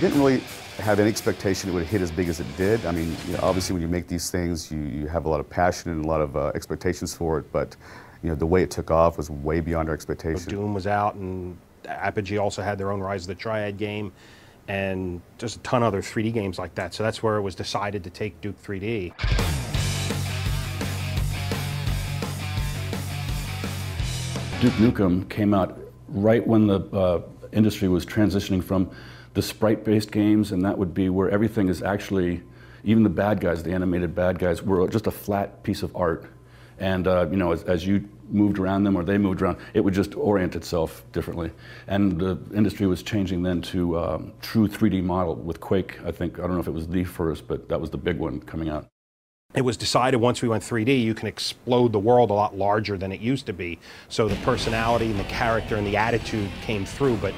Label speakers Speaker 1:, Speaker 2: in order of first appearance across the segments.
Speaker 1: didn't really have any expectation it would hit as big as it did. I mean, you know, obviously when you make these things, you have a lot of passion and a lot of expectations for it, but you know, the way it took off was way beyond our expectations.
Speaker 2: Doom was out, and Apogee also had their own Rise of the Triad game, and just a ton of other 3D games like that. So that's where it was decided to take Duke 3D.
Speaker 3: Duke Nukem came out right when the industry was transitioning from the sprite-based games, and that would be where everything is actually, even the bad guys, the animated bad guys, were just a flat piece of art. And you know, as you moved around them or they moved around, it would just orient itself differently. And the industry was changing then to true 3D model with Quake, I think. I don't know if it was the first, but that was the big one coming out.
Speaker 2: It was decided once we went 3D, you can explode the world a lot larger than it used to be. So the personality and the character and the attitude came through. But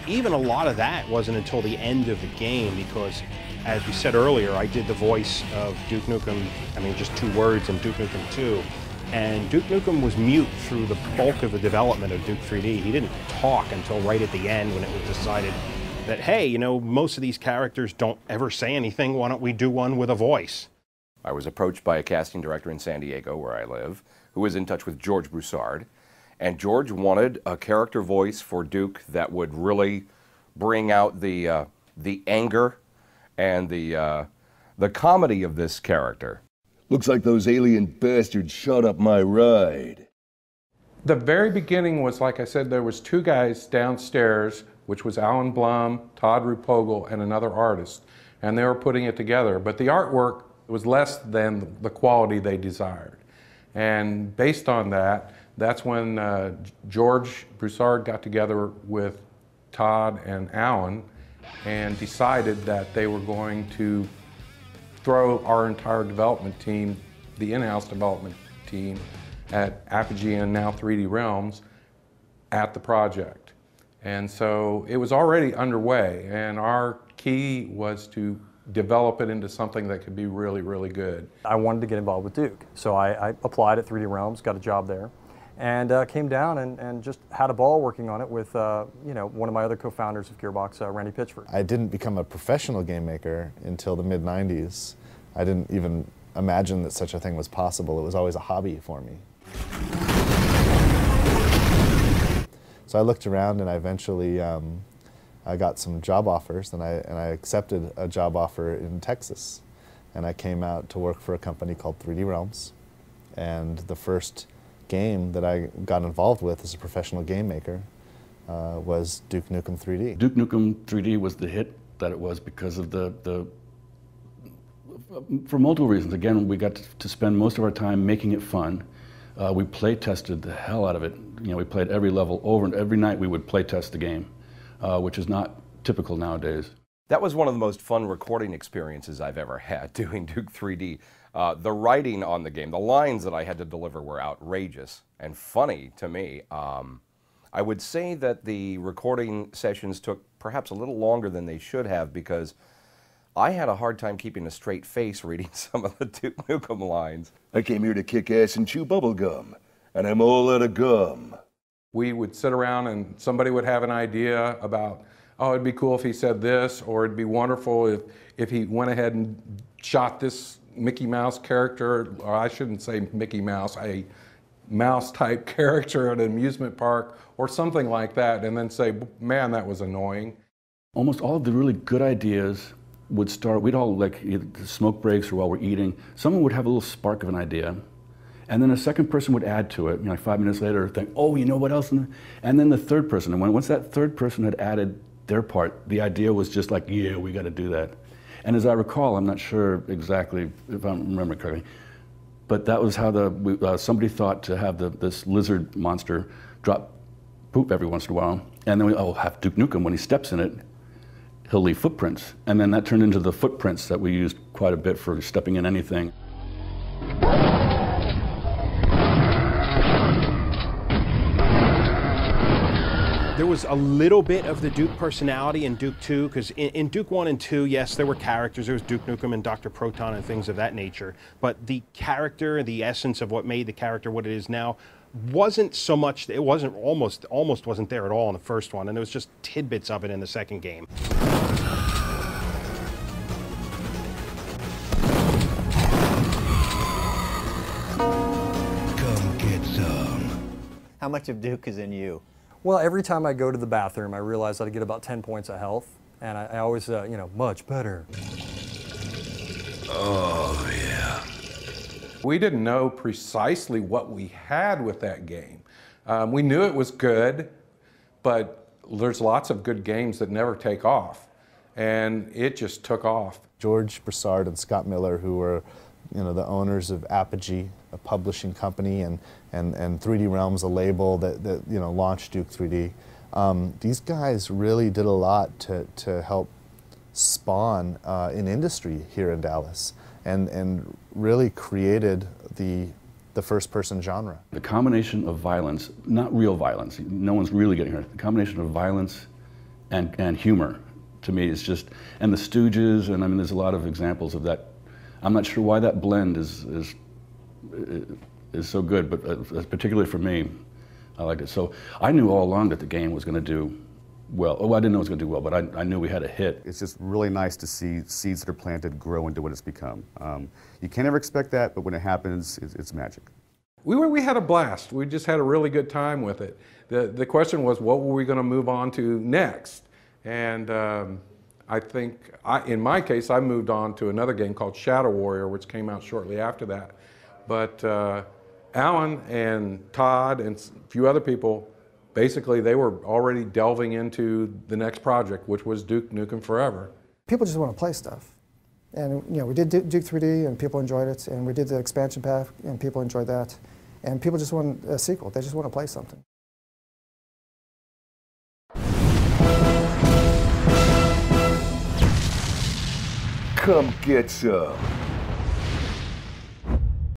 Speaker 2: even a lot of that wasn't until the end of the game, because as we said earlier, I did the voice of Duke Nukem, I mean, just 2 words in Duke Nukem 2. And Duke Nukem was mute through the bulk of the development of Duke 3D. He didn't talk until right at the end when it was decided that, hey, you know, most of these characters don't ever say anything, why don't we do one with a voice?
Speaker 4: I was approached by a casting director in San Diego, where I live, who was in touch with George Broussard. And George wanted a character voice for Duke that would really bring out the anger and the comedy of this character.
Speaker 5: Looks like those alien bastards shot up my ride.
Speaker 6: The very beginning was, like I said, there was 2 guys downstairs, which was Alan Blum, Todd Rupogel, and another artist. And they were putting it together. But the artwork was less than the quality they desired. And based on that, that's when George Broussard got together with Todd and Alan and decided that they were going to throw our entire development team, the in-house development team at Apogee and now 3D Realms, at the project. And so it was already underway, and our key was to develop it into something that could be really, really good.
Speaker 7: I wanted to get involved with Duke, so I applied at 3D Realms, got a job there, and came down and just had a ball working on it with you know, one of my other co-founders of Gearbox, Randy Pitchford.
Speaker 8: I didn't become a professional game maker until the mid-90s. I didn't even imagine that such a thing was possible. It was always a hobby for me. So I looked around, and I eventually I got some job offers, and I accepted a job offer in Texas. And I came out to work for a company called 3D Realms. And the first game that I got involved with as a professional game maker was Duke Nukem 3D.
Speaker 3: Duke Nukem 3D was the hit that it was because of for multiple reasons. Again, we got to spend most of our time making it fun. We play tested the hell out of it. You know, we played every level over, and every night we would play test the game, which is not typical nowadays.
Speaker 4: That was one of the most fun recording experiences I've ever had, doing Duke 3D. The writing on the game, the lines that I had to deliver were outrageous and funny to me. I would say that the recording sessions took perhaps a little longer than they should have, because I had a hard time keeping a straight face reading some of the Duke Nukem lines.
Speaker 5: I came here to kick ass and chew bubble gum, and I'm all out of gum.
Speaker 6: We would sit around and somebody would have an idea about, oh, it'd be cool if he said this, or it'd be wonderful if he went ahead and shot this Mickey Mouse character, or I shouldn't say Mickey Mouse, a mouse-type character at an amusement park, or something like that, and then say, man, that was annoying.
Speaker 3: Almost all of the really good ideas would start, we'd all, like, either the smoke breaks or while we're eating, someone would have a little spark of an idea, and then a second person would add to it, you know, like 5 minutes later, think, oh, you know what else? And then the third person, and once that third person had added their part, the idea was just like, yeah, we got to do that. And as I recall, I'm not sure exactly if I remember correctly, but that was how somebody thought to have this lizard monster drop poop every once in a while, and then we have Duke Nukem, when he steps in it, he'll leave footprints. And then that turned into the footprints that we used quite a bit for stepping in anything.
Speaker 2: There was a little bit of the Duke personality in Duke 2, because in Duke 1 and 2, yes, there were characters. There was Duke Nukem and Dr. Proton and things of that nature. But the character, the essence of what made the character what it is now, wasn't so much, it wasn't almost wasn't there at all in the first one, and there was just tidbits of it in the second game.
Speaker 9: How much of Duke is in you?
Speaker 7: Well, every time I go to the bathroom, I realize that I get about 10 points of health, and I always, you know, much better.
Speaker 5: Oh, yeah.
Speaker 6: We didn't know precisely what we had with that game. We knew it was good, but there's lots of good games that never take off, and it just took off.
Speaker 8: George Broussard and Scott Miller, who were, you know, the owners of Apogee, a publishing company, and 3D Realms, a label that you know, launched Duke 3D. These guys really did a lot to help spawn an industry here in Dallas, and really created the first-person genre.
Speaker 3: The combination of violence, not real violence, no one's really getting hurt, the combination of violence and humor, to me, is just, and the Stooges, and I mean, there's a lot of examples of that. I'm not sure why that blend is so good, but particularly for me, I liked it. So I knew all along that the game was going to do well. Oh, I didn't know it was going to do well, but I knew we had a hit.
Speaker 1: It's just really nice to see seeds that are planted grow into what it's become. You can't ever expect that, but when it happens, it's magic.
Speaker 6: We had a blast. We just had a really good time with it. The question was, what were we going to move on to next? And I think, in my case, I moved on to another game called Shadow Warrior, which came out shortly after that. But Alan and Todd and a few other people, basically they were already delving into the next project, which was Duke Nukem Forever.
Speaker 10: People just want to play stuff. And you know, we did Duke 3D and people enjoyed it, and we did the expansion pack and people enjoyed that. And people just want a sequel, they just want to play something.
Speaker 5: Come get some.